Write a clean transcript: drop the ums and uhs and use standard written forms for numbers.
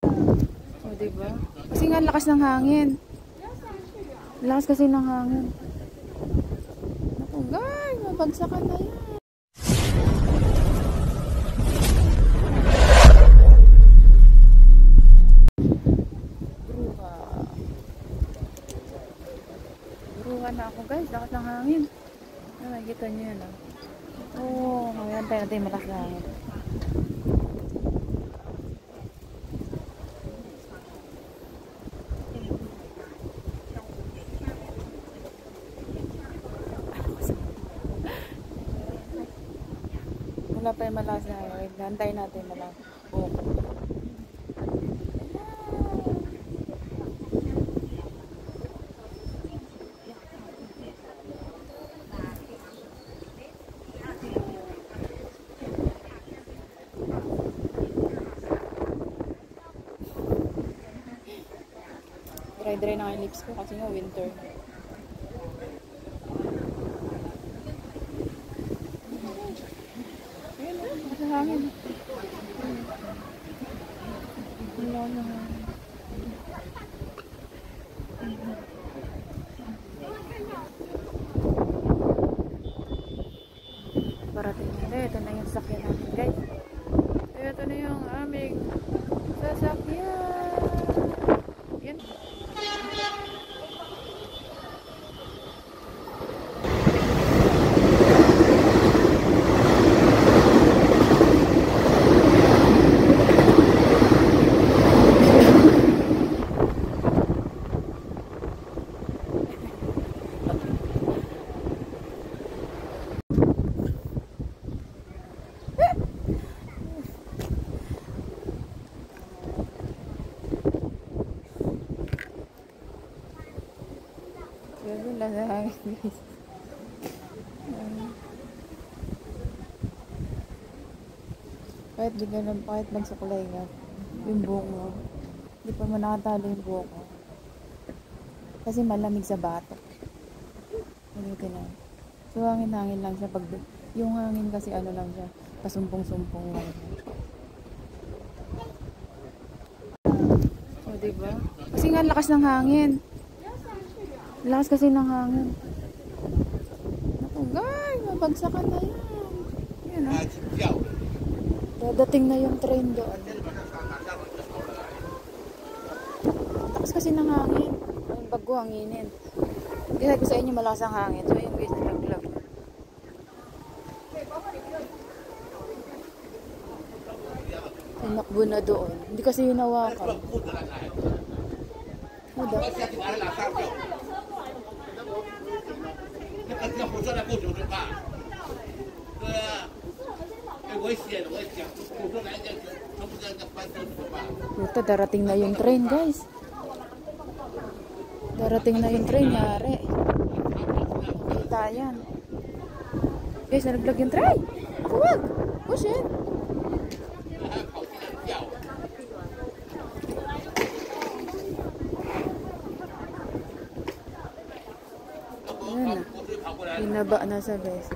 O, diba? Kasi nga lakas ng hangin. Lakas kasi ng hangin. Naku guys, mabagsakan na yan. Bruha na ako guys, lakas ng hangin. Nakikita nyo yan ah. Oo, ngayon tayo natin malakas ng hangin. Wala pa yung malakas na hangin. Nantayin natin malakas. Dry na yung lips ko kasi nga winter. Ayun, nasa hangin. Wala na hangin. Parating na. Ito na yung sasakyan natin guys. Ito na yung aming sasakyan. Yan. Wala na hangin guys. Kahit magsukulay nga yung buhok mo, hindi pa man nakatalo yung buhok mo kasi malamig sa batok. Ganito na. So hangin-hangin lang siya pag yung hangin kasi ano lang siya, pasumpong-sumpong lang. O diba? Kasi nga lakas ng hangin. Lakas kasi ng hangin. Naku guys, mabagsakan na yan. Yan ah. Dadating na yung train doon. Lakas kasi ng hangin. Yung bago hanginin. Kasi ko sa inyo malakas ang hangin. So yung guys nalaglag. Tinakbo na doon. Hindi kasi hinawakan. Ano daw? Puta, darating na yung train guys. Darating na yung train, yari. Kita yan. Guys, nalaglag yung train. Ako wag. Push it. Ayan na. Binaba na sa guys.